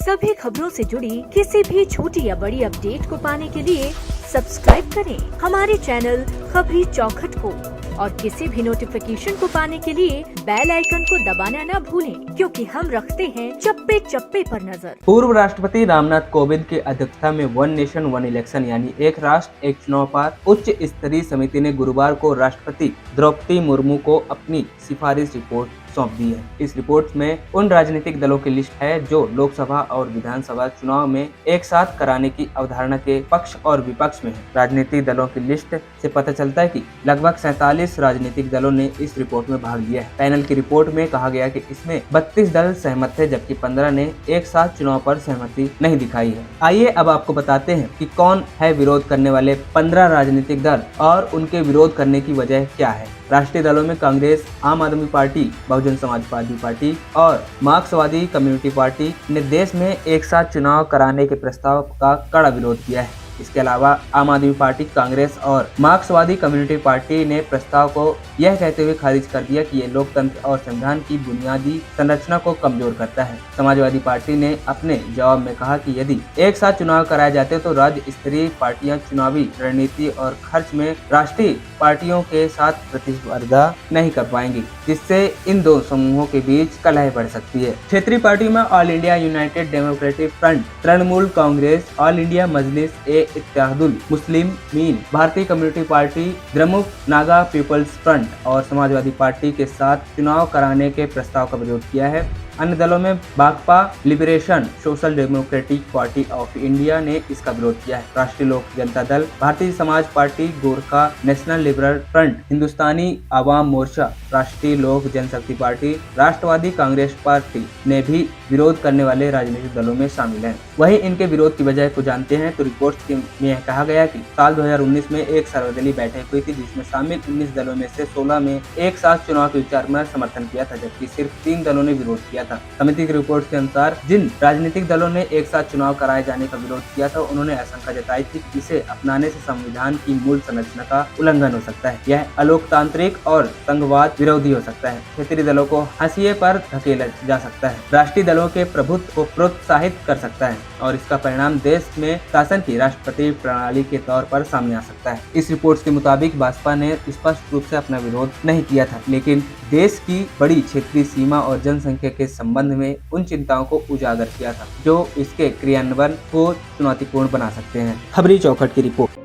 सभी खबरों से जुड़ी किसी भी छोटी या बड़ी अपडेट को पाने के लिए सब्सक्राइब करें हमारे चैनल खबरी चौखट को और किसी भी नोटिफिकेशन को पाने के लिए बेल आइकन को दबाना न भूलें, क्योंकि हम रखते हैं चप्पे चप्पे पर नजर। पूर्व राष्ट्रपति रामनाथ कोविंद की अध्यक्षता में वन नेशन वन इलेक्शन यानी एक राष्ट्र एक चुनाव पर उच्च स्तरीय समिति ने गुरुवार को राष्ट्रपति द्रौपदी मुर्मू को अपनी सिफारिश रिपोर्ट सौंप दी है। इस रिपोर्ट में उन राजनीतिक दलों की लिस्ट है जो लोकसभा और विधानसभा चुनाव में एक साथ कराने की अवधारणा के पक्ष और विपक्ष में है। राजनीतिक दलों की लिस्ट से पता चलता है कि लगभग 47 राजनीतिक दलों ने इस रिपोर्ट में भाग लिया है। पैनल की रिपोर्ट में कहा गया कि इसमें 32 दल सहमत थे, जबकि 15 ने एक साथ चुनाव पर सहमति नहीं दिखाई है। आइए अब आपको बताते हैं कि कौन है विरोध करने वाले 15 राजनीतिक दल और उनके विरोध करने की वजह क्या है। राष्ट्रीय दलों में कांग्रेस, आम आदमी पार्टी, बहुजन समाजवादी पार्टी और मार्क्सवादी कम्युनिस्ट पार्टी ने देश में एक साथ चुनाव कराने के प्रस्ताव का कड़ा विरोध किया है। इसके अलावा आम आदमी पार्टी, कांग्रेस और मार्क्सवादी कम्युनिस्ट पार्टी ने प्रस्ताव को यह कहते हुए खारिज कर दिया कि ये लोकतंत्र और संविधान की बुनियादी संरचना को कमजोर करता है। समाजवादी पार्टी ने अपने जवाब में कहा कि यदि एक साथ चुनाव कराए जाते तो राज्य स्तरीय पार्टियां चुनावी रणनीति और खर्च में राष्ट्रीय पार्टियों के साथ प्रतिस्पर्धा नहीं कर पाएंगी, जिससे इन दो समूहों के बीच कलह बढ़ सकती है। क्षेत्रीय पार्टी में All India United Democratic Front, Trinamool Congress, All India Majlis e Ittehadul Muslimeen, Bharatiya Community Party, DMK, Naga People's Front और समाजवादी पार्टी के साथ चुनाव कराने के प्रस्ताव का विरोध किया है। अन्य दलों में Bhakpa, liberation social democratic party of India ने इसका विरोध किया है। राष्ट्रीय लोक जनता Dal, Bharatiya Samaj Party, Gorkha National Liberal Front, Hindustani Awam Morcha, Rashtriya Lok Janshakti Party, Rashtravadi Congress Party ने भी विरोध करने वाले राजनीतिक दलों में शामिल हैं। वहीं इनके विरोध की वजह को जानते हैं तो रिपोर्ट में कहा गया कि साल 2019 में एक सर्वदलीय बैठक हुई थी, जिसमें शामिल 19 दलों में से 16 में एक साथ चुनाव के विचार में समर्थन किया था, जबकि सिर्फ 3 दलों ने विरोध किया था। समिति की रिपोर्ट के अनुसार जिन राजनीतिक दलों ने एक साथ चुनाव कराए जाने का विरोध किया था, उन्होंने आशंका जताई थी कि इसे अपनाने से संविधान की मूल संरचना का उल्लंघन हो सकता है। यह अलोकतांत्रिक और संघवाद विरोधी हो सकता है। क्षेत्रीय दलों को हाशिए पर धकेला जा सकता है, राष्ट्रीय दलों के प्रभुत्व को प्रोत्साहित कर सकता है और इसका परिणाम देश में शासन की राष्ट्रपति प्रणाली के तौर पर सामने आ सकता है। इस रिपोर्ट के मुताबिक भाजपा ने स्पष्ट रूप से अपना विरोध नहीं किया था, लेकिन देश की बड़ी क्षेत्रीय सीमा और जनसंख्या के संबंध में उन चिंताओं को उजागर किया था जो इसके क्रियान्वयन को चुनौतीपूर्ण बना सकते हैं। खबरी चौखट की रिपोर्ट।